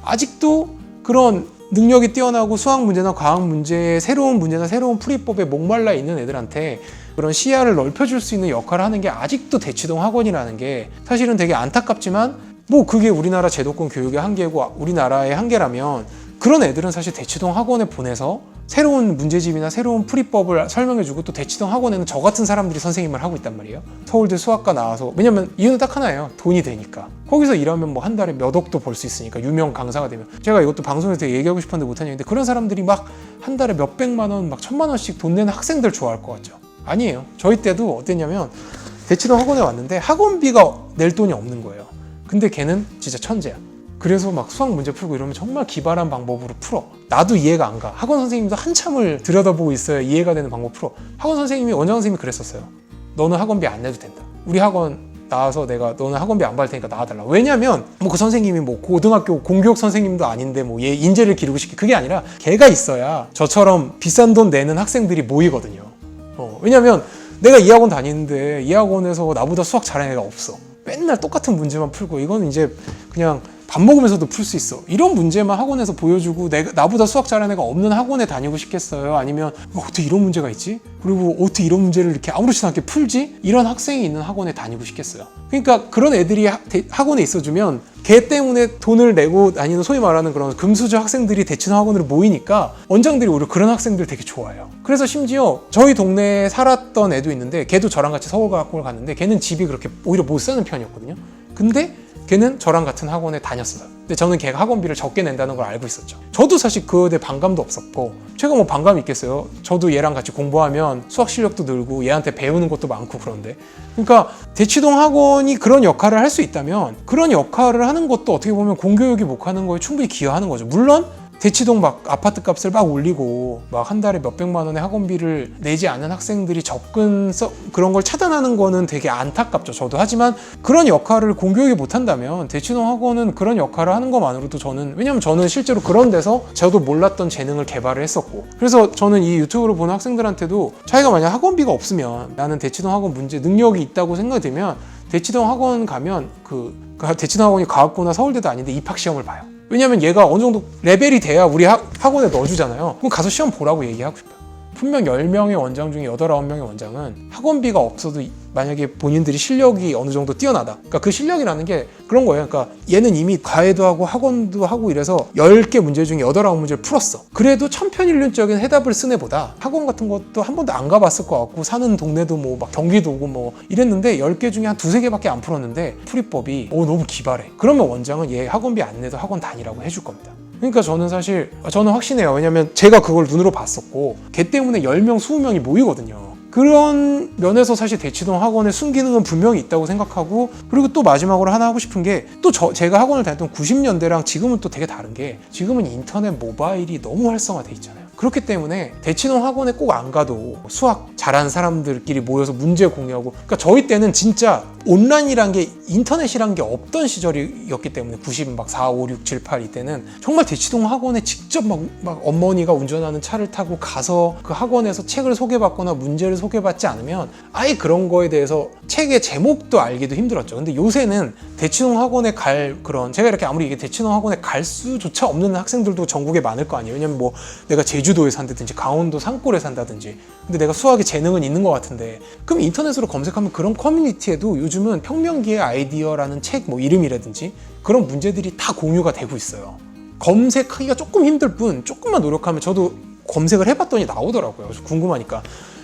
아직도 그런 능력이 뛰어나고 수학 문제나 과학 문제의 새로운 문제나 새로운 풀이법에 목말라 있는 애들한테 그런 시야를 넓혀줄 수 있는 역할을 하는 게 아직도 대치동 학원이라는 게 사실은 되게 안타깝지만 뭐 그게 우리나라 제도권 교육의 한계고 우리나라의 한계라면 그런 애들은 사실 대치동 학원에 보내서 새로운 문제집이나 새로운 풀이법을 설명해주고 또 대치동 학원에는 저 같은 사람들이 선생님을 하고 있단 말이에요. 서울대 수학과 나와서 왜냐면 이유는 딱 하나예요. 돈이 되니까. 거기서 일하면 뭐 한 달에 몇 억도 벌 수 있으니까 유명 강사가 되면 제가 이것도 방송에서 되게 얘기하고 싶었는데 못한 얘기인데 그런 사람들이 막 한 달에 몇 백만 원, 막 1,000만 원씩 돈 내는 학생들 좋아할 것 같죠? 아니에요. 저희 때도 어땠냐면 대치동 학원에 왔는데 학원비가 낼 돈이 없는 거예요. 근데 걔는 진짜 천재야. 그래서 막 수학 문제 풀고 이러면 정말 기발한 방법으로 풀어. 나도 이해가 안 가. 학원 선생님도 한참을 들여다보고 있어야 이해가 되는 방법 풀어. 학원 선생님이 원장 선생님이 그랬었어요. 너는 학원비 안 내도 된다. 우리 학원 나와서 내가 너는 학원비 안 받을 테니까 나와달라. 왜냐면 뭐 그 선생님이 뭐 고등학교 공교육 선생님도 아닌데 뭐 얘 인재를 기르고 싶게 그게 아니라 걔가 있어야 저처럼 비싼 돈 내는 학생들이 모이거든요. 왜냐면 내가 이 학원 다니는데 이 학원에서 나보다 수학 잘하는 애가 없어. 맨날 똑같은 문제만 풀고 이거는 이제 그냥 밥 먹으면서도 풀 수 있어. 이런 문제만 학원에서 보여주고 나보다 수학 잘하는 애가 없는 학원에 다니고 싶겠어요? 아니면 어떻게 이런 문제가 있지? 그리고 어떻게 이런 문제를 이렇게 아무렇지도 않게 풀지? 이런 학생이 있는 학원에 다니고 싶겠어요? 그러니까 그런 애들이 학원에 있어주면 걔 때문에 돈을 내고 다니는 소위 말하는 그런 금수저 학생들이 대치동 학원으로 모이니까 원장들이 오히려 그런 학생들 되게 좋아해요. 그래서 심지어 저희 동네에 살았던 애도 있는데 걔도 저랑 같이 서울과학고를 갔는데 걔는 집이 그렇게 오히려 못 사는 편이었거든요. 근데 걔는 저랑 같은 학원에 다녔어요. 근데 저는 걔가 학원비를 적게 낸다는 걸 알고 있었죠. 저도 사실 그거에 대해 반감도 없었고 제가 뭐 반감이 있겠어요. 저도 얘랑 같이 공부하면 수학 실력도 늘고 얘한테 배우는 것도 많고 그런데 그러니까 대치동 학원이 그런 역할을 할 수 있다면 그런 역할을 하는 것도 어떻게 보면 공교육이 목하는 거에 충분히 기여하는 거죠. 물론 대치동 막 아파트 값을 막 올리고 막 한 달에 몇 백만 원의 학원비를 내지 않은 학생들이 그런 걸 차단하는 거는 되게 안타깝죠. 저도. 하지만 그런 역할을 공교육이 못한다면 대치동 학원은 그런 역할을 하는 것만으로도 왜냐면 저는 실제로 그런 데서 저도 몰랐던 재능을 개발을 했었고 그래서 저는 이 유튜브를 보는 학생들한테도 자기가 만약 학원비가 없으면 나는 대치동 학원 문제 능력이 있다고 생각이 들면 대치동 학원 가면 대치동 학원이 과학고나 서울대도 아닌데 입학시험을 봐요. 왜냐면 얘가 어느 정도 레벨이 돼야 우리 학원에 넣어주잖아요. 그럼 가서 시험 보라고 얘기하고 싶어요. 분명 10명의 원장 중에 8, 9명의 원장은 학원비가 없어도 만약에 본인들이 실력이 어느 정도 뛰어나다. 그러니까 그 실력이라는 게 그런 거예요. 그러니까 얘는 이미 과외도 하고 학원도 하고 이래서 10개 문제 중에 8, 9문제를 풀었어. 그래도 천편일률적인 해답을 쓴 애보다 학원 같은 것도 한 번도 안 가봤을 것 같고 사는 동네도 뭐 막 경기도고 뭐 이랬는데 10개 중에 한 2-3개밖에 안 풀었는데 풀이법이 너무 기발해. 그러면 원장은 얘 학원비 안 내도 학원 다니라고 해줄 겁니다. 그러니까 저는 확신해요. 왜냐면 제가 그걸 눈으로 봤었고 걔 때문에 10명, 20명이 모이거든요. 그런 면에서 사실 대치동 학원의 순기능은 분명히 있다고 생각하고 그리고 또 마지막으로 하나 하고 싶은 게 또 제가 학원을 다녔던 90년대랑 지금은 또 되게 다른 게 지금은 인터넷 모바일이 너무 활성화돼 있잖아요. 그렇기 때문에 대치동 학원에 꼭 안 가도 수학 잘하는 사람들끼리 모여서 문제 공유하고 그러니까 저희 때는 진짜 온라인이란 게 인터넷이란 게 없던 시절이었기 때문에 94, 5, 6, 7, 8 이때는 정말 대치동 학원에 직접 막 어머니가 운전하는 차를 타고 가서 그 학원에서 책을 소개받거나 문제를 소개받지 않으면 아예 그런 거에 대해서 책의 제목도 알기도 힘들었죠. 근데 요새는 대치동 학원에 제가 이렇게 아무리 이게 대치동 학원에 갈 수조차 없는 학생들도 전국에 많을 거 아니에요. 왜냐면 뭐 내가 제주도에 산다든지 강원도 산골에 산다든지 근데 내가 수학에 재능은 있는 것 같은데 그럼 인터넷으로 검색하면 그런 커뮤니티에도 요즘은 평면기의 아이디어라는 책 뭐 이름이라든지 그런 문제들이 다 공유가 되고 있어요. 검색하기가 조금 힘들 뿐 조금만 노력하면 저도 검색을 해봤더니 나오더라고요. 궁금하니까.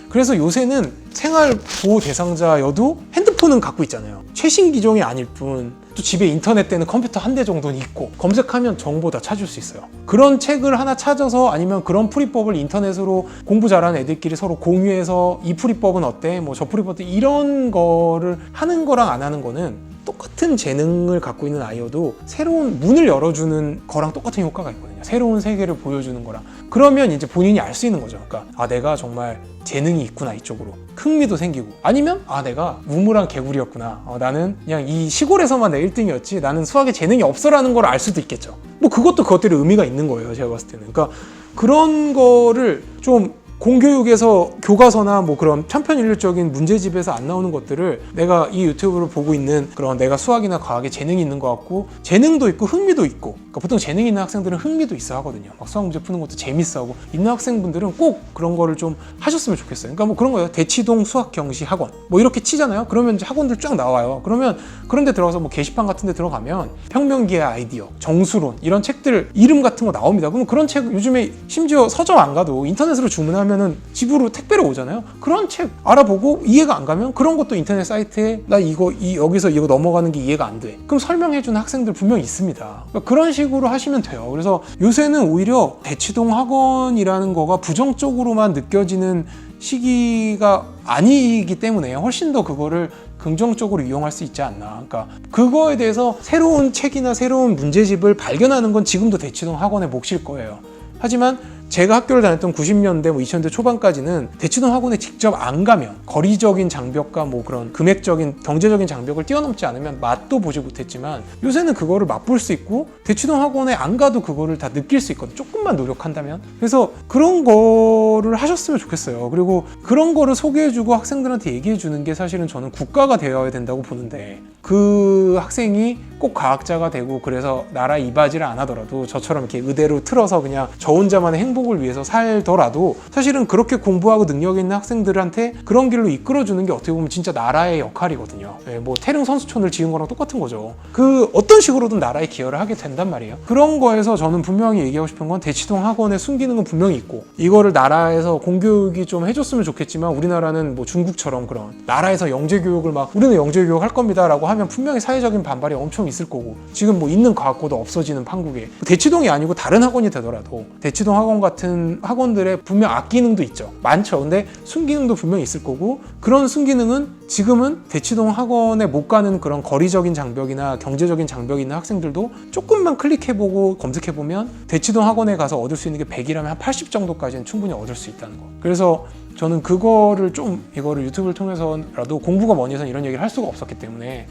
그래서 요새는 생활보호 대상자여도 핸드폰은 갖고 있잖아요. 최신 기종이 아닐 뿐 또 집에 인터넷 되는 컴퓨터 한 대 정도는 있고 검색하면 정보 다 찾을 수 있어요. 그런 책을 하나 찾아서 아니면 그런 풀이법을 인터넷으로 공부 잘하는 애들끼리 서로 공유해서 이 풀이법은 어때? 뭐 저 풀이법도 이런 거를 하는 거랑 안 하는 거는 똑같은 재능을 갖고 있는 아이여도 새로운 문을 열어주는 거랑 똑같은 효과가 있거든요. 새로운 세계를 보여주는 거랑. 그러면 이제 본인이 알 수 있는 거죠. 그러니까 내가 정말 재능이 있구나 이쪽으로. 흥미도 생기고. 아니면 내가 우물한 개구리였구나. 나는 그냥 이 시골에서만 내 1등이었지 나는 수학에 재능이 없어라는 걸 알 수도 있겠죠. 뭐 그것도 그것대로 의미가 있는 거예요. 제가 봤을 때는. 그러니까 그런 거를 좀 공교육에서 교과서나 뭐 그런 편편일률적인 문제집에서 안 나오는 것들을 내가 이 유튜브를 보고 있는 그런 내가 수학이나 과학에 재능이 있는 것 같고 재능도 있고 흥미도 있고 그러니까 보통 재능 있는 학생들은 흥미도 있어 하거든요. 막 수학 문제 푸는 것도 재밌어 하고 있는 학생분들은 꼭 그런 거를 좀 하셨으면 좋겠어요. 그러니까 뭐 그런 거예요. 대치동 수학 경시 학원 뭐 이렇게 치잖아요. 그러면 이제 학원들 쫙 나와요. 그러면 그런 데 들어가서 뭐 게시판 같은 데 들어가면 평면기의 아이디어, 정수론 이런 책들 이름 같은 거 나옵니다. 그럼 그런 책 요즘에 심지어 서점 안 가도 인터넷으로 주문하면은 집으로 택배로 오잖아요. 그런 책 알아보고 이해가 안 가면 그런 것도 인터넷 사이트에 나 여기서 이거 넘어가는 게 이해가 안 돼. 그럼 설명해주는 학생들 분명히 있습니다. 그러니까 그런 식으로 하시면 돼요. 그래서 요새는 오히려 대치동 학원이라는 거가 부정적으로만 느껴지는 시기가 아니기 때문에 훨씬 더 그거를 긍정적으로 이용할 수 있지 않나. 그러니까 그거에 대해서 새로운 책이나 새로운 문제집을 발견하는 건 지금도 대치동 학원의 몫일 거예요. 하지만 제가 학교를 다녔던 90년대, 2000년대 초반까지는 대치동 학원에 직접 안 가면 거리적인 장벽과 뭐 그런 금액적인, 경제적인 장벽을 뛰어넘지 않으면 맛도 보지 못했지만 요새는 그거를 맛볼 수 있고 대치동 학원에 안 가도 그거를 다 느낄 수 있거든. 조금만 노력한다면. 그래서 그런 거를 하셨으면 좋겠어요. 그리고 그런 거를 소개해주고 학생들한테 얘기해주는 게 사실은 저는 국가가 되어야 된다고 보는데 그 학생이 꼭 과학자가 되고 그래서 나라 이바지를 안 하더라도 저처럼 이렇게 의대로 틀어서 그냥 저 혼자만의 행복을 위해서 살더라도 사실은 그렇게 공부하고 능력 있는 학생들한테 그런 길로 이끌어주는 게 어떻게 보면 진짜 나라의 역할이거든요. 네, 뭐 태릉 선수촌을 지은 거랑 똑같은 거죠. 그 어떤 식으로든 나라에 기여를 하게 된단 말이에요. 그런 거에서 저는 분명히 얘기하고 싶은 건 대치동 학원에 숨기는 건 분명히 있고 이거를 나라에서 공교육이 좀 해줬으면 좋겠지만 우리나라는 뭐 중국처럼 그런 나라에서 영재교육을 막 우리는 영재교육 할 겁니다 라고 하면 분명히 사회적인 반발이 엄청 있을 거고 지금 뭐 있는 과학고도 없어지는 판국에 대치동이 아니고 다른 학원이 되더라도 대치동 학원 같은 학원들의 분명 악기능도 있죠. 많죠. 근데 순기능도 분명히 있을 거고 그런 순기능은 지금은 대치동 학원에 못 가는 그런 거리적인 장벽이나 경제적인 장벽이 있는 학생들도 조금만 클릭해보고 검색해보면 대치동 학원에 가서 얻을 수 있는 게 100이라면 한 80 정도까지는 충분히 얻을 수 있다는 거. 그래서 저는 그거를 좀 이거를 유튜브를 통해서라도 공부가 먼 이상 이런 얘기를 할 수가 없었기 때문에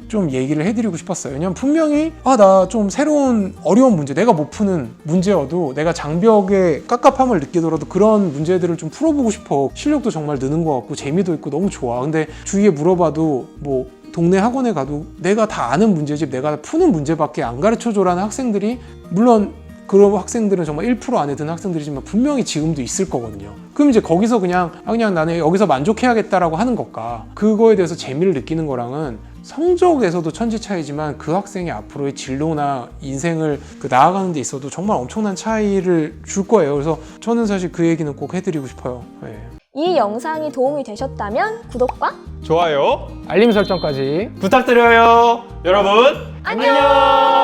좀 얘기를 해드리고 싶었어요. 왜냐면 분명히 나 좀 새로운 어려운 문제 내가 못 푸는 문제여도 내가 장벽에 깝깝함을 느끼더라도 그런 문제들을 좀 풀어보고 싶어. 실력도 정말 느는 것 같고 재미도 있고 너무 좋아. 근데 주위에 물어봐도 뭐 동네 학원에 가도 내가 다 아는 문제집 내가 푸는 문제밖에 안 가르쳐줘라는 학생들이 물론 그런 학생들은 정말 1% 안에 드는 학생들이지만 분명히 지금도 있을 거거든요. 그럼 이제 거기서 그냥 나는 여기서 만족해야겠다라고 하는 것과 그거에 대해서 재미를 느끼는 거랑은 성적에서도 천지 차이지만 그 학생의 앞으로의 진로나 인생을 나아가는 데 있어도 정말 엄청난 차이를 줄 거예요. 그래서 저는 사실 그 얘기는 꼭 해드리고 싶어요. 네. 이 영상이 도움이 되셨다면 구독과 좋아요, 알림 설정까지 부탁드려요. 여러분, 안녕!